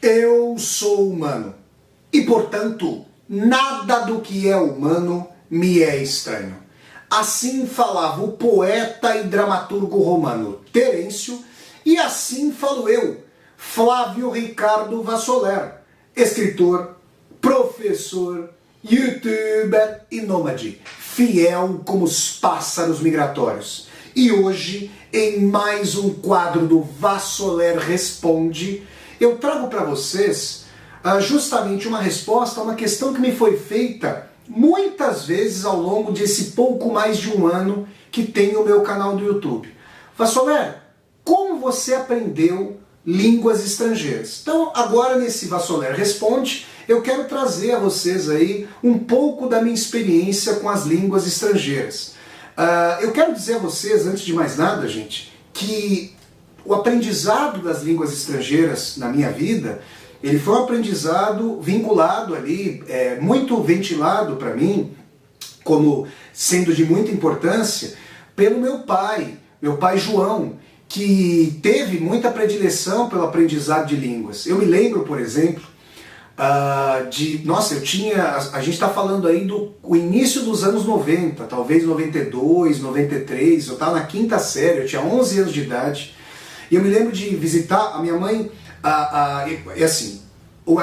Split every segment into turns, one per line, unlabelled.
Eu sou humano e, portanto, nada do que é humano me é estranho. Assim falava o poeta e dramaturgo romano Terêncio, e assim falo eu, Flávio Ricardo Vassoler, escritor, professor, youtuber e nômade, fiel como os pássaros migratórios. E hoje, em mais um quadro do Vassoler Responde, eu trago para vocês justamente uma resposta a uma questão que me foi feita muitas vezes ao longo desse pouco mais de um ano que tem o meu canal do YouTube. Vassoler, como você aprendeu línguas estrangeiras? Então, agora nesse Vassoler Responde, eu quero trazer a vocês aí um pouco da minha experiência com as línguas estrangeiras. Eu quero dizer a vocês, antes de mais nada, gente, que o aprendizado das línguas estrangeiras na minha vida, ele foi um aprendizado vinculado ali, muito ventilado para mim, como sendo de muita importância, pelo meu pai João, que teve muita predileção pelo aprendizado de línguas. Eu me lembro, por exemplo, a gente está falando aí do início dos anos 90, talvez 92, 93, eu estava na quinta série, eu tinha 11 anos de idade, e eu me lembro de visitar a minha mãe, a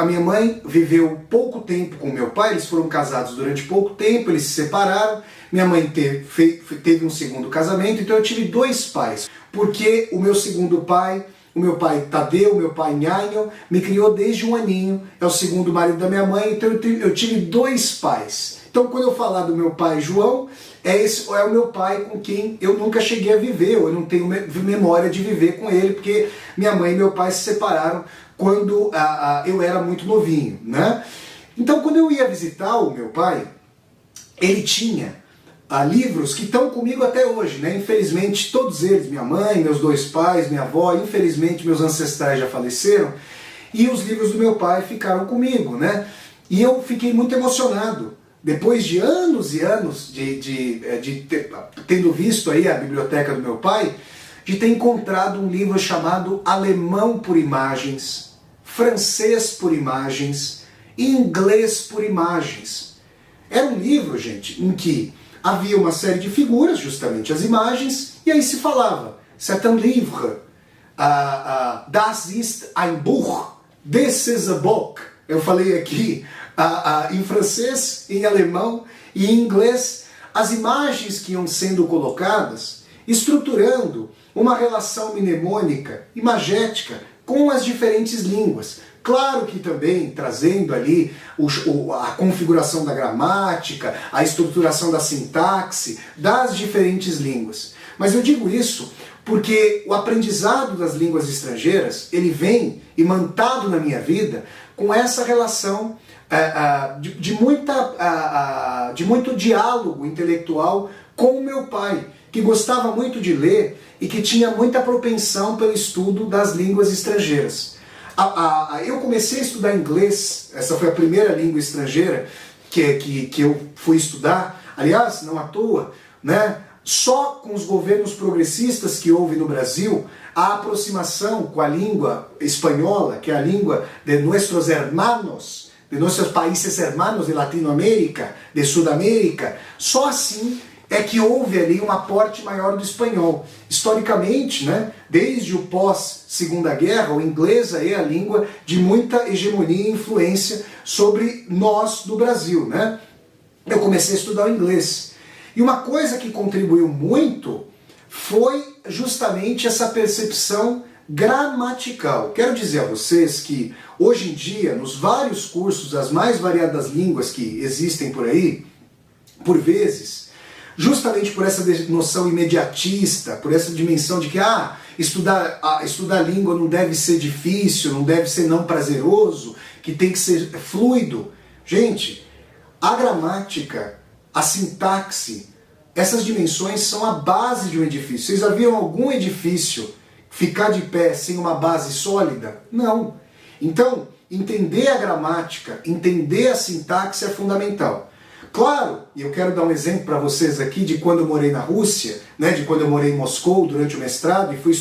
minha mãe viveu pouco tempo com meu pai, eles foram casados durante pouco tempo, eles se separaram, minha mãe teve um segundo casamento, então eu tive dois pais, porque o meu segundo pai, o meu pai Tadeu, o meu pai Nhanho, me criou desde um aninho, é o segundo marido da minha mãe, então eu tive dois pais. Então quando eu falar do meu pai João, é o meu pai com quem eu nunca cheguei a viver, ou eu não tenho memória de viver com ele, porque minha mãe e meu pai se separaram quando eu era muito novinho, né? Então quando eu ia visitar o meu pai, ele tinha livros que estão comigo até hoje, né? Infelizmente todos eles, minha mãe, meus dois pais, minha avó, infelizmente meus ancestrais já faleceram, e os livros do meu pai ficaram comigo, né? E eu fiquei muito emocionado, depois de anos e anos tendo visto aí a biblioteca do meu pai, de ter encontrado um livro chamado Alemão por Imagens, Francês por Imagens e Inglês por Imagens. Era um livro, gente, em que havia uma série de figuras, justamente as imagens, e aí se falava, c'est un livre, das ist ein Buch, this is a book. Eu falei aqui em francês, em alemão e em inglês, as imagens que iam sendo colocadas, estruturando uma relação mnemônica, imagética, com as diferentes línguas. Claro que também trazendo ali a configuração da gramática, a estruturação da sintaxe das diferentes línguas. Mas eu digo isso porque o aprendizado das línguas estrangeiras, ele vem imantado na minha vida com essa relação de muito diálogo intelectual com o meu pai, que gostava muito de ler e que tinha muita propensão pelo estudo das línguas estrangeiras. Eu comecei a estudar inglês, essa foi a primeira língua estrangeira que eu fui estudar, aliás, não à toa, né? Só com os governos progressistas que houve no Brasil, a aproximação com a língua espanhola, que é a língua de nossos hermanos, de nossos países hermanos de Latinoamérica, de Sudamérica, só assim é que houve ali um aporte maior do espanhol. Historicamente, né, desde o pós-Segunda Guerra, o inglês é a língua de muita hegemonia e influência sobre nós do Brasil, né? Eu comecei a estudar o inglês. E uma coisa que contribuiu muito foi justamente essa percepção gramatical. Quero dizer a vocês que hoje em dia, nos vários cursos das mais variadas línguas que existem por aí, por vezes, justamente por essa noção imediatista, por essa dimensão de que estudar a língua não deve ser difícil, não deve ser não prazeroso, que tem que ser fluido. Gente, a gramática, a sintaxe, essas dimensões são a base de um edifício. Vocês já viram algum edifício ficar de pé sem uma base sólida? Não. Então, entender a gramática, entender a sintaxe é fundamental. Claro, e eu quero dar um exemplo para vocês aqui de quando eu morei na Rússia, né, de quando eu morei em Moscou durante o mestrado e fui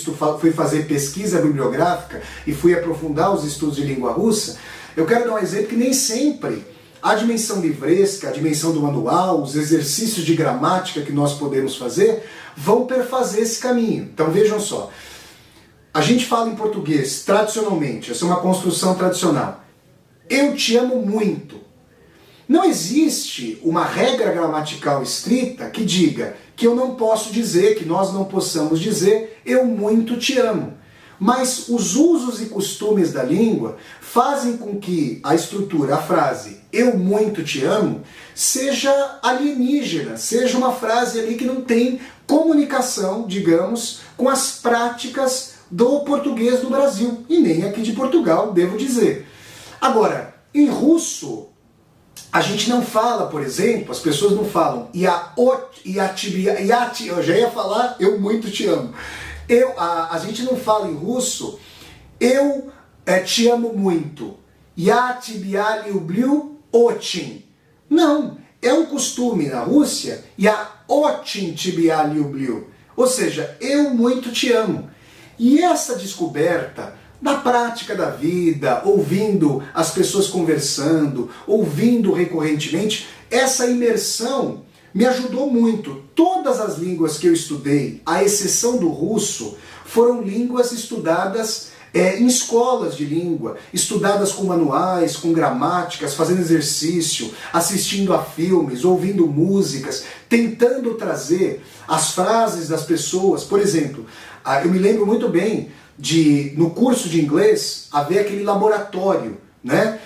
fazer pesquisa bibliográfica e fui aprofundar os estudos de língua russa. Eu quero dar um exemplo que nem sempre a dimensão livresca, a dimensão do manual, os exercícios de gramática que nós podemos fazer vão perfazer esse caminho. Então vejam só, a gente fala em português tradicionalmente, essa é uma construção tradicional. Eu te amo muito. Não existe uma regra gramatical estrita que diga que eu não posso dizer, que nós não possamos dizer, eu muito te amo. Mas os usos e costumes da língua fazem com que a estrutura, a frase eu muito te amo, seja alienígena, seja uma frase ali que não tem comunicação, digamos, com as práticas do português do Brasil, e nem aqui de Portugal, devo dizer. Agora, em russo, a gente não fala, por exemplo, as pessoas não falam eu já ia falar eu muito te amo. A gente não fala em russo eu te amo muito. Я тебя люблю очень. Não, é um costume na Rússia, я очень тебя люблю. Ou seja, eu muito te amo. E essa descoberta da prática da vida, ouvindo as pessoas conversando, ouvindo recorrentemente, essa imersão me ajudou muito. Todas as línguas que eu estudei, à exceção do russo, foram línguas estudadas em escolas de língua, estudadas com manuais, com gramáticas, fazendo exercício, assistindo a filmes, ouvindo músicas, tentando trazer as frases das pessoas. Por exemplo, eu me lembro muito bem no curso de inglês haver aquele laboratório, né,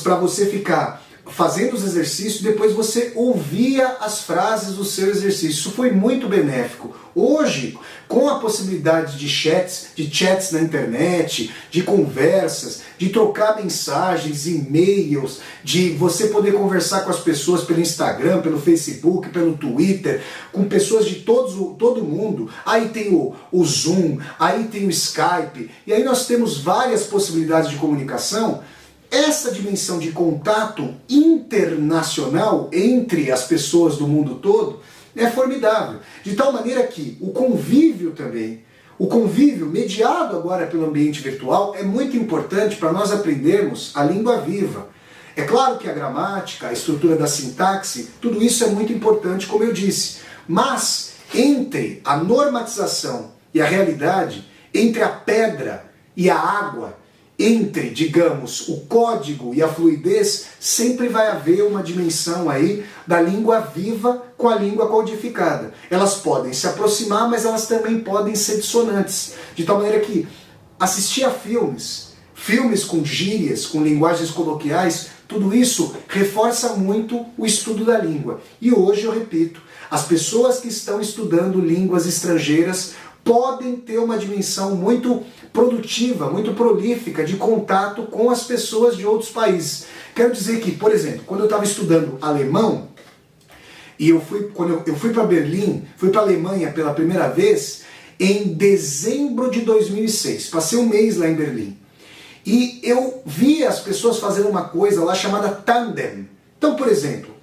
para você ficar fazendo os exercícios, depois você ouvia as frases do seu exercício. Isso foi muito benéfico. Hoje, com a possibilidade de chats na internet, de conversas, de trocar mensagens, e-mails, de você poder conversar com as pessoas pelo Instagram, pelo Facebook, pelo Twitter, com pessoas de todo mundo. Aí tem o Zoom, aí tem o Skype, e aí nós temos várias possibilidades de comunicação. Essa dimensão de contato internacional entre as pessoas do mundo todo é formidável. De tal maneira que o convívio também, o convívio mediado agora pelo ambiente virtual é muito importante para nós aprendermos a língua viva. É claro que a gramática, a estrutura da sintaxe, tudo isso é muito importante, como eu disse. Mas entre a normatização e a realidade, entre a pedra e a água, entre, digamos, o código e a fluidez, sempre vai haver uma dimensão aí da língua viva com a língua codificada. Elas podem se aproximar, mas elas também podem ser dissonantes. De tal maneira que assistir a filmes com gírias, com linguagens coloquiais, tudo isso reforça muito o estudo da língua. E hoje, eu repito, as pessoas que estão estudando línguas estrangeiras podem ter uma dimensão muito produtiva, muito prolífica de contato com as pessoas de outros países. Quero dizer que, por exemplo, quando eu estava estudando alemão, e quando eu fui para Berlim, fui para a Alemanha pela primeira vez em dezembro de 2006. Passei um mês lá em Berlim. E eu vi as pessoas fazendo uma coisa lá chamada tandem. Então, por exemplo,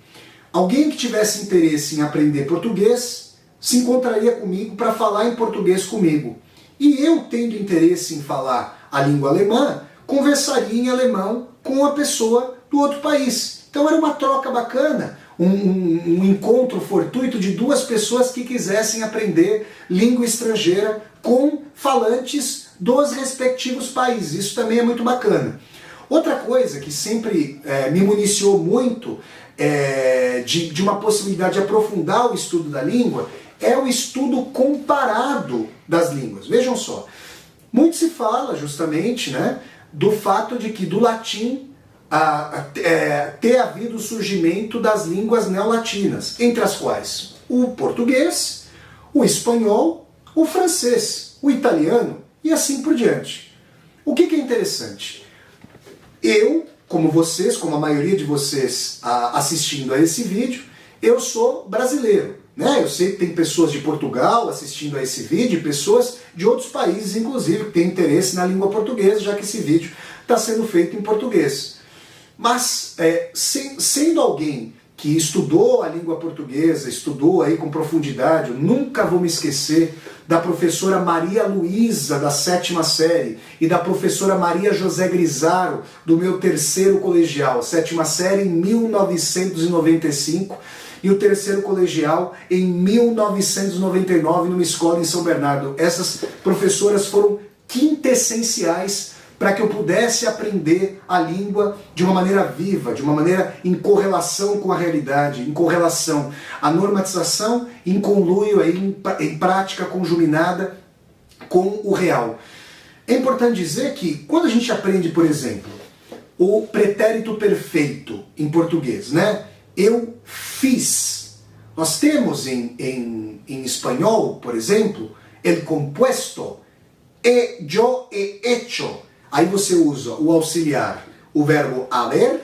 alguém que tivesse interesse em aprender português se encontraria comigo para falar em português comigo. E eu, tendo interesse em falar a língua alemã, conversaria em alemão com a pessoa do outro país. Então era uma troca bacana, um encontro fortuito de duas pessoas que quisessem aprender língua estrangeira com falantes dos respectivos países. Isso também é muito bacana. Outra coisa que sempre me municiou muito de uma possibilidade de aprofundar o estudo da língua é o estudo comparado das línguas. Vejam só, muito se fala justamente, né, do fato de que do latim ter havido o surgimento das línguas neolatinas, entre as quais o português, o espanhol, o francês, o italiano e assim por diante. O que é interessante? Eu, como vocês, como a maioria de vocês assistindo a esse vídeo, eu sou brasileiro. Eu sei que tem pessoas de Portugal assistindo a esse vídeo e pessoas de outros países, inclusive, que têm interesse na língua portuguesa, já que esse vídeo está sendo feito em português. Mas, sendo alguém que estudou a língua portuguesa, estudou aí com profundidade, eu nunca vou me esquecer da professora Maria Luísa, da 7ª série, e da professora Maria José Grisaro, do meu 3º colegial, 7ª série em 1995, e o 3º colegial em 1999, numa escola em São Bernardo. Essas professoras foram quintessenciais para que eu pudesse aprender a língua de uma maneira viva, de uma maneira em correlação com a realidade, em correlação à normatização, em conluio, em prática conjuminada com o real. É importante dizer que quando a gente aprende, por exemplo, o pretérito perfeito em português, né? Eu fiz. Nós temos em espanhol, por exemplo, el compuesto, yo he hecho. Aí você usa o auxiliar, o verbo haber,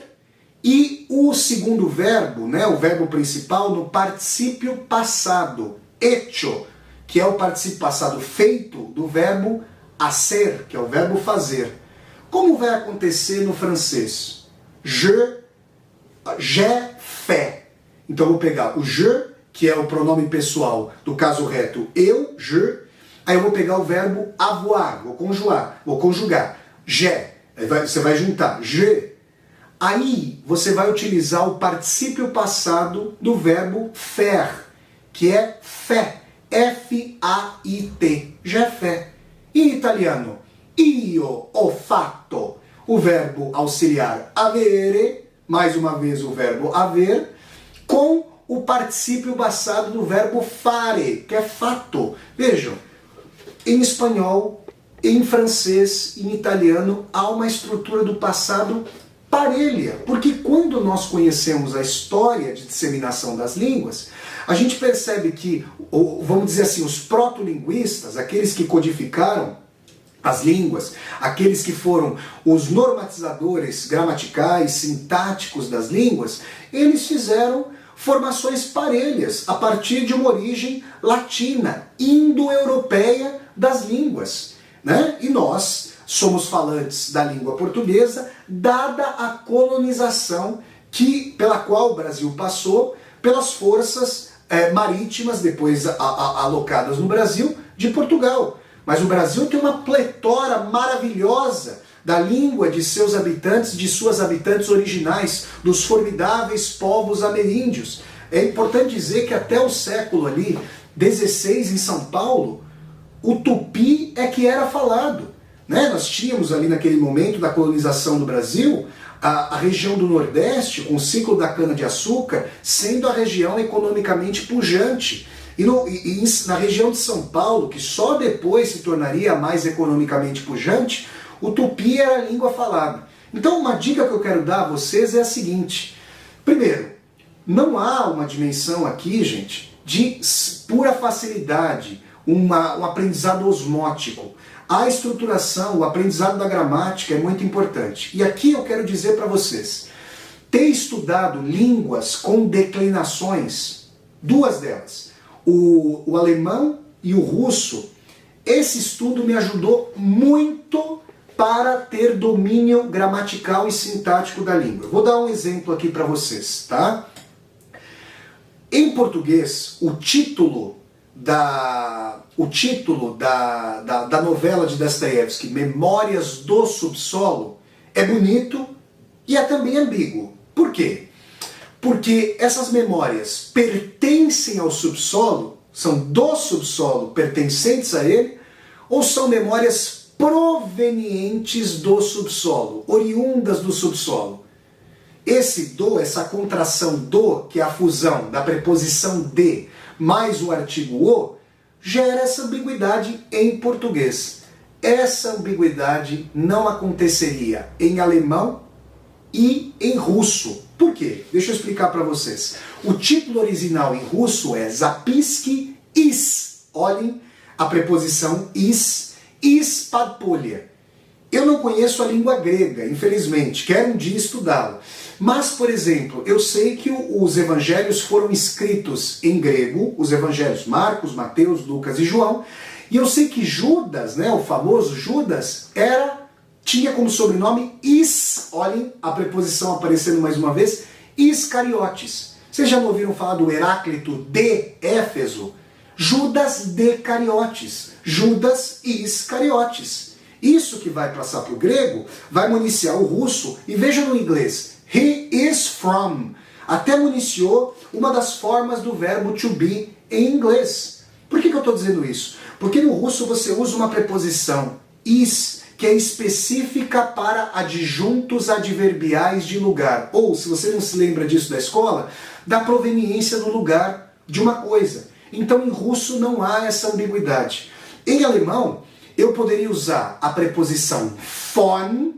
e o segundo verbo, né, o verbo principal, no particípio passado, hecho, que é o particípio passado feito do verbo hacer, que é o verbo fazer. Como vai acontecer no francês? J'ai fait. Então eu vou pegar o je, que é o pronome pessoal do caso reto, eu, je, aí eu vou pegar o verbo avoir, vou conjugar. J'ai, você vai juntar, je. Aí você vai utilizar o particípio passado do verbo faire, que é fait, F-A-I-T, j'ai fait. Em italiano, io ho fatto, o verbo auxiliar avere, mais uma vez o verbo haver, com o particípio passado do verbo fare, que é fatto. Vejam, em espanhol, em francês e em italiano há uma estrutura do passado parelha, porque quando nós conhecemos a história de disseminação das línguas, a gente percebe que, vamos dizer assim, os proto-linguistas, aqueles que codificaram as línguas, aqueles que foram os normatizadores gramaticais, sintáticos das línguas, eles fizeram formações parelhas a partir de uma origem latina, indo-europeia das línguas. Né? E nós somos falantes da língua portuguesa, dada a colonização pela qual o Brasil passou pelas forças marítimas, depois alocadas no Brasil, de Portugal. Mas o Brasil tem uma pletora maravilhosa da língua de seus habitantes, de suas habitantes originais, dos formidáveis povos ameríndios. É importante dizer que até o século ali, 16 em São Paulo, o tupi é que era falado. Né? Nós tínhamos ali naquele momento da colonização do Brasil a região do Nordeste, com o ciclo da cana-de-açúcar, sendo a região economicamente pujante. E na região de São Paulo, que só depois se tornaria mais economicamente pujante, o tupi era a língua falada. Então uma dica que eu quero dar a vocês é a seguinte. Primeiro, não há uma dimensão aqui, gente, de pura facilidade, um aprendizado osmótico. A estruturação, o aprendizado da gramática é muito importante. E aqui eu quero dizer para vocês, ter estudado línguas com declinações, duas delas, o alemão e o russo, esse estudo me ajudou muito para ter domínio gramatical e sintático da língua. Vou dar um exemplo aqui para vocês, tá? Em português, o título da novela de Dostoiévski, Memórias do Subsolo, é bonito e é também ambíguo. Por quê? Porque essas memórias pertencem ao subsolo, são do subsolo, pertencentes a ele, ou são memórias provenientes do subsolo, oriundas do subsolo. Esse do, essa contração do, que é a fusão da preposição de mais o artigo o, gera essa ambiguidade em português. Essa ambiguidade não aconteceria em alemão e em russo. Por quê? Deixa eu explicar para vocês. O título original em russo é Zapisky is. Olhem a preposição is padpolya. Eu não conheço a língua grega, infelizmente, quero um dia estudá-la. Mas, por exemplo, eu sei que os evangelhos foram escritos em grego, os evangelhos Marcos, Mateus, Lucas e João, e eu sei que Judas, né, o famoso Judas, tinha como sobrenome olhem a preposição aparecendo mais uma vez, Iscariotes. Vocês já não ouviram falar do Heráclito de Éfeso? Judas de Cariotes. Judas Iscariotes. Isso que vai passar para o grego, vai municiar o russo, e veja no inglês, he is from. Até municiou uma das formas do verbo to be em inglês. Por que eu estou dizendo isso? Porque no russo você usa uma preposição is, que é específica para adjuntos adverbiais de lugar. Ou, se você não se lembra disso da escola, da proveniência do lugar de uma coisa. Então em russo não há essa ambiguidade. Em alemão, eu poderia usar a preposição von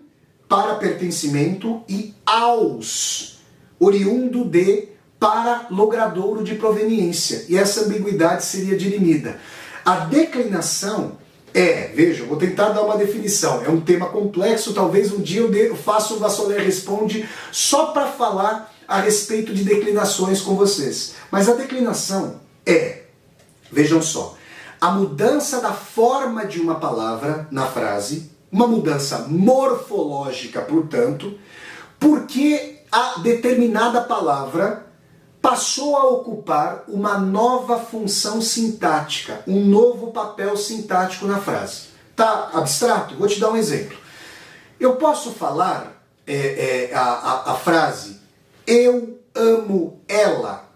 para pertencimento e aus, oriundo de, para logradouro de proveniência. E essa ambiguidade seria dirimida. A declinação vejam, vou tentar dar uma definição. É um tema complexo, talvez um dia eu faça um Vassoler Responde só para falar a respeito de declinações com vocês. Mas a declinação vejam só, a mudança da forma de uma palavra na frase, uma mudança morfológica, portanto, porque a determinada palavra passou a ocupar uma nova função sintática, um novo papel sintático na frase. Tá abstrato? Vou te dar um exemplo. Eu posso falar a frase eu amo ela.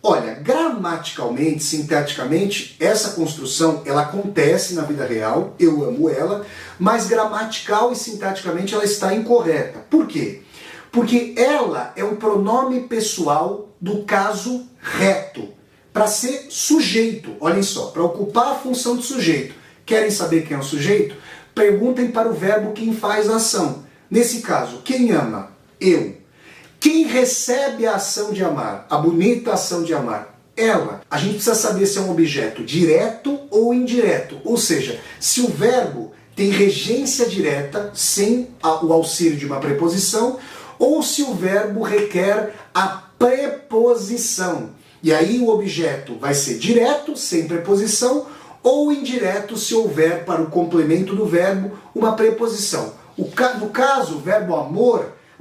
Olha, gramaticalmente, sintaticamente, essa construção ela acontece na vida real, eu amo ela, mas gramatical e sintaticamente ela está incorreta. Por quê? Porque ela é um pronome pessoal do caso reto, para ser sujeito, olhem só, para ocupar a função de sujeito. Querem saber quem é o sujeito? Perguntem para o verbo quem faz a ação. Nesse caso, quem ama? Eu. Quem recebe a ação de amar? A bonita ação de amar? Ela. A gente precisa saber se é um objeto direto ou indireto, ou seja, se o verbo tem regência direta, sem o auxílio de uma preposição, ou se o verbo requer a preposição. E aí o objeto vai ser direto, sem preposição, ou indireto se houver para o complemento do verbo uma preposição. No caso, o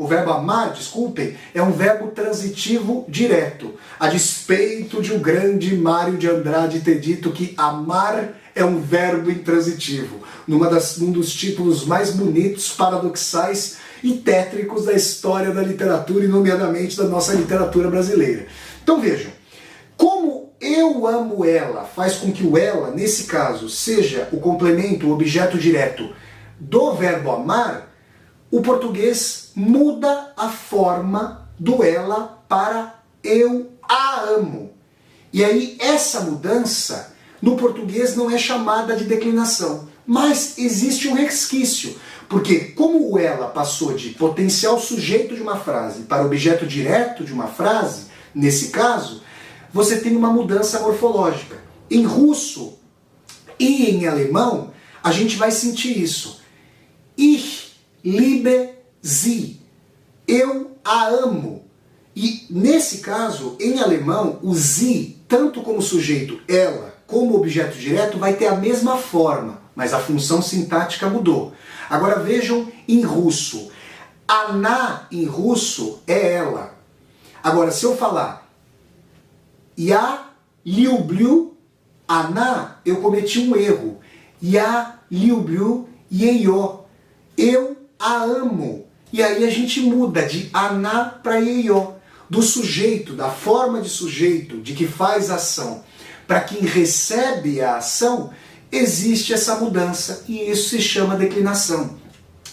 verbo amar, desculpem, é um verbo transitivo direto. A despeito de o grande Mário de Andrade ter dito que amar é um verbo intransitivo, num dos títulos mais bonitos, paradoxais e tétricos da história da literatura e nomeadamente da nossa literatura brasileira. Então vejam, como eu amo ela faz com que o ela, nesse caso, seja o complemento, o objeto direto do verbo amar, o português muda a forma do ela para eu a amo. E aí essa mudança no português não é chamada de declinação, mas existe um resquício. Porque como o ela passou de potencial sujeito de uma frase para objeto direto de uma frase, nesse caso, você tem uma mudança morfológica. Em russo e em alemão, a gente vai sentir isso. Ich liebe sie. Eu a amo. E nesse caso, em alemão, o sie, tanto como sujeito ela, como objeto direto, vai ter a mesma forma, mas a função sintática mudou. Agora vejam em russo. Ana em russo é ela. Agora, se eu falar Я люблю она, eu cometi um erro. Я люблю ее. Eu a amo. E aí a gente muda de она para ее. Do sujeito, da forma de sujeito, de que faz ação, para quem recebe a ação, existe essa mudança e isso se chama declinação.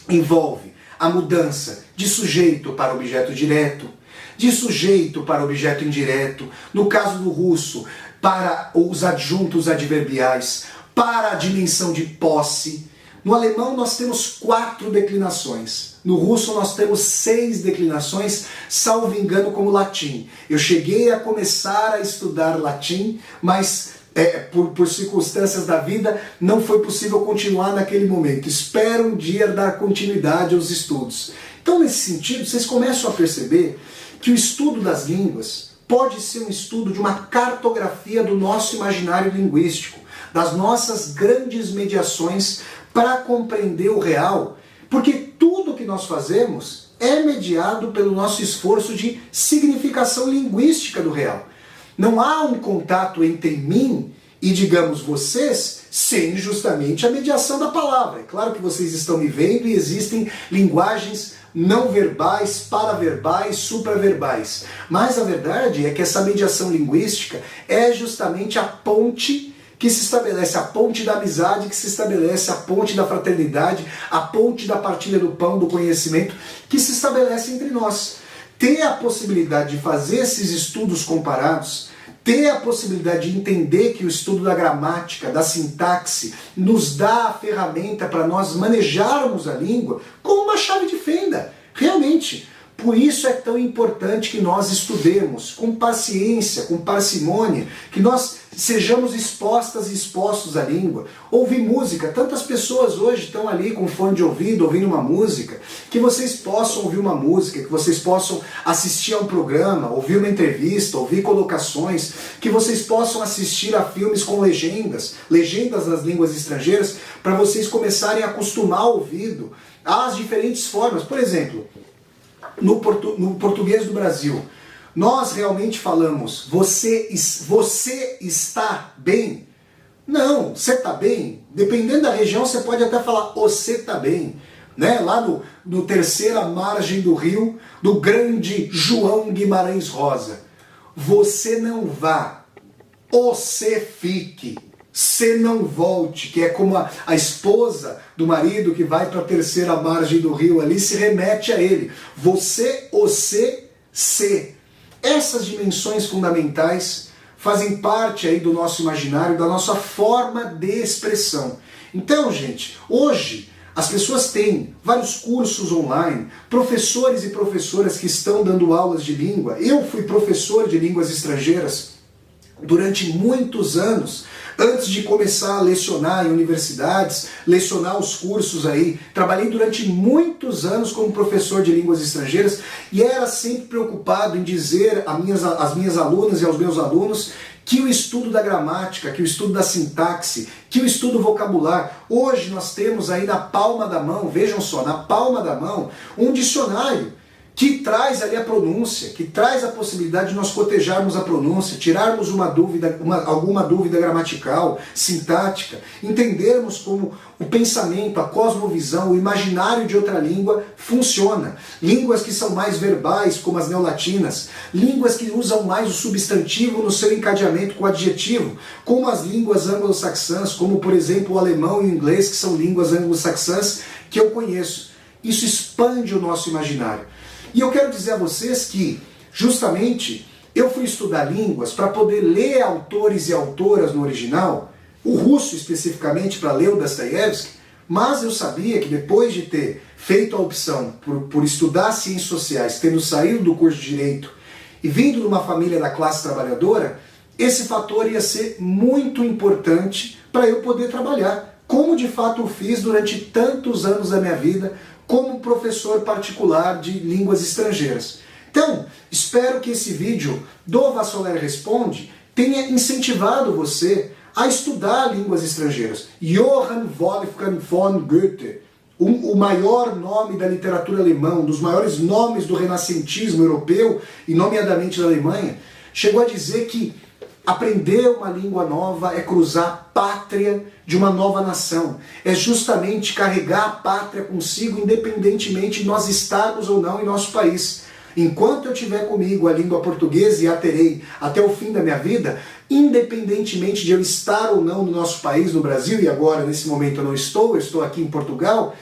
Envolve a mudança de sujeito para objeto direto, de sujeito para objeto indireto, no caso do russo, para os adjuntos adverbiais, para a dimensão de posse. No alemão nós temos 4 declinações. No russo nós temos 6 declinações, salvo engano, como latim. Eu cheguei a começar a estudar latim, mas por circunstâncias da vida não foi possível continuar naquele momento. Espero um dia dar continuidade aos estudos. Então, nesse sentido, vocês começam a perceber que o estudo das línguas pode ser um estudo de uma cartografia do nosso imaginário linguístico, das nossas grandes mediações para compreender o real, Porque tudo que nós fazemos é mediado pelo nosso esforço de significação linguística do real. Não há um contato entre mim e, digamos, vocês, sem justamente a mediação da palavra. É claro que vocês estão me vendo e existem linguagens não verbais, paraverbais, supraverbais. Mas a verdade é que essa mediação linguística é justamente a ponte que se estabelece, a ponte da amizade que se estabelece, a ponte da fraternidade, a ponte da partilha do pão, do conhecimento, que se estabelece entre nós. Ter a possibilidade de fazer esses estudos comparados, ter a possibilidade de entender que o estudo da gramática, da sintaxe, nos dá a ferramenta para nós manejarmos a língua como uma chave de fenda, realmente. Por isso é tão importante que nós estudemos com paciência, com parcimônia, que nós sejamos expostas e expostos à língua. Ouvir música, tantas pessoas hoje estão ali com fone de ouvido, ouvindo uma música, que vocês possam ouvir uma música, que vocês possam assistir a um programa, ouvir uma entrevista, ouvir colocações, que vocês possam assistir a filmes com legendas nas línguas estrangeiras, para vocês começarem a acostumar o ouvido às diferentes formas. Por exemplo, no português do Brasil, nós realmente falamos você está bem? Não, você está bem? Dependendo da região, você pode até falar você está bem. Né? Lá no terceira margem do rio, do grande João Guimarães Rosa. Você não vá, você fique. Se não volte, que é como a esposa do marido que vai para a terceira margem do rio ali, se remete a ele. Você, se. Essas dimensões fundamentais fazem parte aí do nosso imaginário, da nossa forma de expressão. Então, gente, hoje as pessoas têm vários cursos online, professores e professoras que estão dando aulas de língua. Eu fui professor de línguas estrangeiras durante muitos anos, antes de começar a lecionar em universidades, lecionar os cursos aí. Trabalhei durante muitos anos como professor de línguas estrangeiras e era sempre preocupado em dizer às minhas alunas e aos meus alunos que o estudo da gramática, que o estudo da sintaxe, que o estudo vocabular, hoje nós temos aí na palma da mão, vejam só, na palma da mão, um dicionário que traz ali a pronúncia, que traz a possibilidade de nós cotejarmos a pronúncia, tirarmos alguma dúvida gramatical, sintática, entendermos como o pensamento, a cosmovisão, o imaginário de outra língua funciona. Línguas que são mais verbais, como as neolatinas, línguas que usam mais o substantivo no seu encadeamento com o adjetivo, como as línguas anglo-saxãs, como por exemplo o alemão e o inglês, que são línguas anglo-saxãs que eu conheço. Isso expande o nosso imaginário. E eu quero dizer a vocês que, justamente, eu fui estudar línguas para poder ler autores e autoras no original, o russo especificamente para ler o Dostoiévski, mas eu sabia que depois de ter feito a opção por estudar ciências sociais, tendo saído do curso de Direito e vindo de uma família da classe trabalhadora, esse fator ia ser muito importante para eu poder trabalhar, como de fato eu fiz durante tantos anos da minha vida, como professor particular de línguas estrangeiras. Então, espero que esse vídeo do Vassoler Responde tenha incentivado você a estudar línguas estrangeiras. Johann Wolfgang von Goethe, o maior nome da literatura alemã, um dos maiores nomes do renascentismo europeu, e nomeadamente da Alemanha, chegou a dizer que aprender uma língua nova é cruzar a pátria de uma nova nação. É justamente carregar a pátria consigo, independentemente de nós estarmos ou não em nosso país. Enquanto eu tiver comigo a língua portuguesa, e a terei até o fim da minha vida, independentemente de eu estar ou não no nosso país, no Brasil, e agora nesse momento eu estou aqui em Portugal.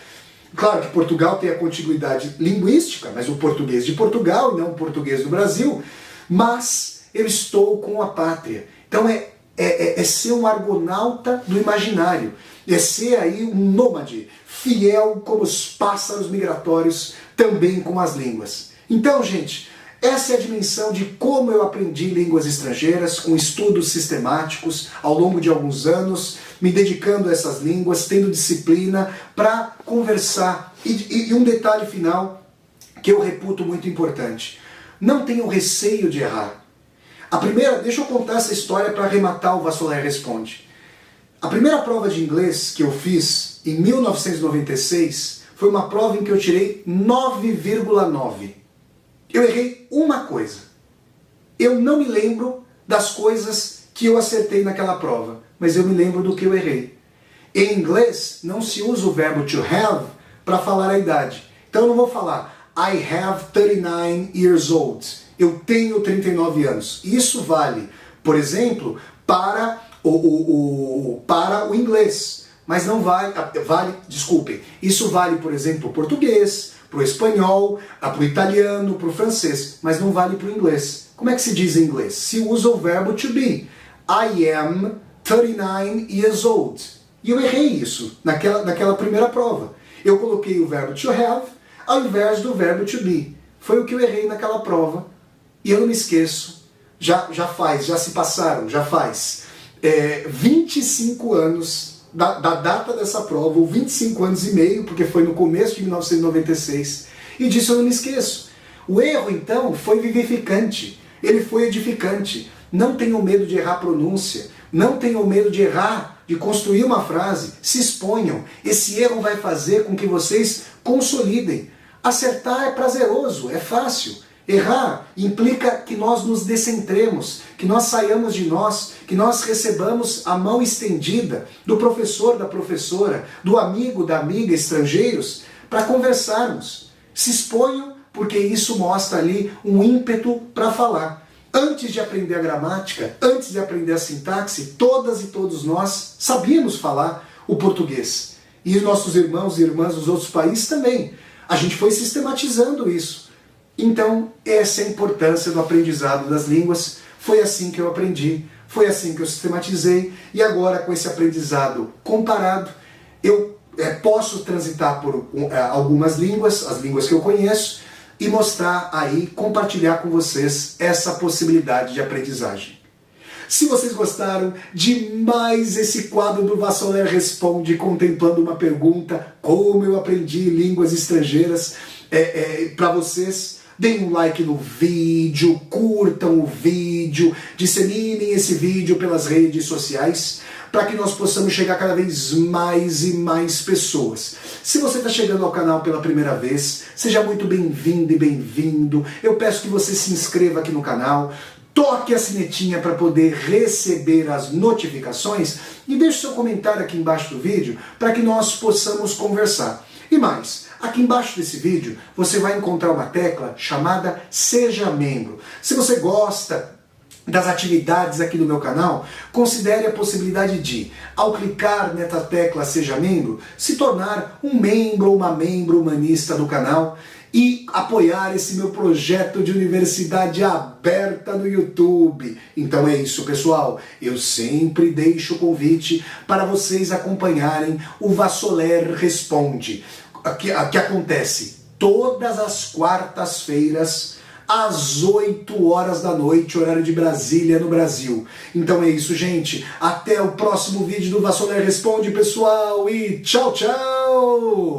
Claro que Portugal tem a contiguidade linguística, mas o português de Portugal e não o português do Brasil, mas eu estou com a pátria. Então é ser um argonauta do imaginário, é ser aí um nômade, fiel como os pássaros migratórios, também com as línguas. Então, gente, essa é a dimensão de como eu aprendi línguas estrangeiras, com estudos sistemáticos ao longo de alguns anos, me dedicando a essas línguas, tendo disciplina para conversar. E um detalhe final que eu reputo muito importante: não tenham receio de errar. Deixa eu contar essa história para arrematar o Vassoler Responde. A primeira prova de inglês que eu fiz em 1996 foi uma prova em que eu tirei 9,9. Eu errei uma coisa. Eu não me lembro das coisas que eu acertei naquela prova, mas eu me lembro do que eu errei. Em inglês, não se usa o verbo to have para falar a idade. Então eu não vou falar I have 39 years old. Eu tenho 39 anos. Isso vale, por exemplo, para o inglês. Mas não vale, desculpem, isso vale, por exemplo, para o português, para o espanhol, para o italiano, para o francês, mas não vale para o inglês. Como é que se diz em inglês? Se usa o verbo to be. I am 39 years old. E eu errei isso naquela primeira prova. Eu coloquei o verbo to have ao invés do verbo to be. Foi o que eu errei naquela prova. E eu não me esqueço, já se passaram 25 anos da data dessa prova, ou 25 anos e meio, porque foi no começo de 1996, e disso eu não me esqueço. O erro, então, foi vivificante, ele foi edificante. Não tenham medo de errar pronúncia, não tenham medo de errar, de construir uma frase, se exponham. Esse erro vai fazer com que vocês consolidem. Acertar é prazeroso, é fácil. Errar implica que nós nos descentremos, que nós saiamos de nós, que nós recebamos a mão estendida do professor, da professora, do amigo, da amiga, estrangeiros, para conversarmos. Se exponham, porque isso mostra ali um ímpeto para falar. Antes de aprender a gramática, antes de aprender a sintaxe, todas e todos nós sabíamos falar o português. E os nossos irmãos e irmãs dos outros países também. A gente foi sistematizando isso. Então, essa é a importância do aprendizado das línguas. Foi assim que eu aprendi, foi assim que eu sistematizei, e agora com esse aprendizado comparado, eu posso transitar por algumas línguas, as línguas que eu conheço, e mostrar aí, compartilhar com vocês essa possibilidade de aprendizagem. Se vocês gostaram de mais esse quadro do Vassoler Responde, contemplando uma pergunta, como eu aprendi línguas estrangeiras para vocês, deem um like no vídeo, curtam o vídeo, disseminem esse vídeo pelas redes sociais, para que nós possamos chegar cada vez mais e mais pessoas. Se você está chegando ao canal pela primeira vez, seja muito bem-vindo e bem-vindo. Eu peço que você se inscreva aqui no canal, toque a sinetinha para poder receber as notificações e deixe seu comentário aqui embaixo do vídeo para que nós possamos conversar. E mais, aqui embaixo desse vídeo você vai encontrar uma tecla chamada Seja Membro. Se você gosta das atividades aqui do meu canal, considere a possibilidade de, ao clicar nessa tecla Seja Membro, se tornar um membro ou uma membro humanista do canal e apoiar esse meu projeto de universidade aberta no YouTube. Então é isso, pessoal. Eu sempre deixo o convite para vocês acompanharem o Vassoler Responde, que acontece todas as quartas-feiras, às 8 horas da noite, horário de Brasília, no Brasil. Então é isso, gente. Até o próximo vídeo do Vassoler Responde, pessoal, e tchau, tchau!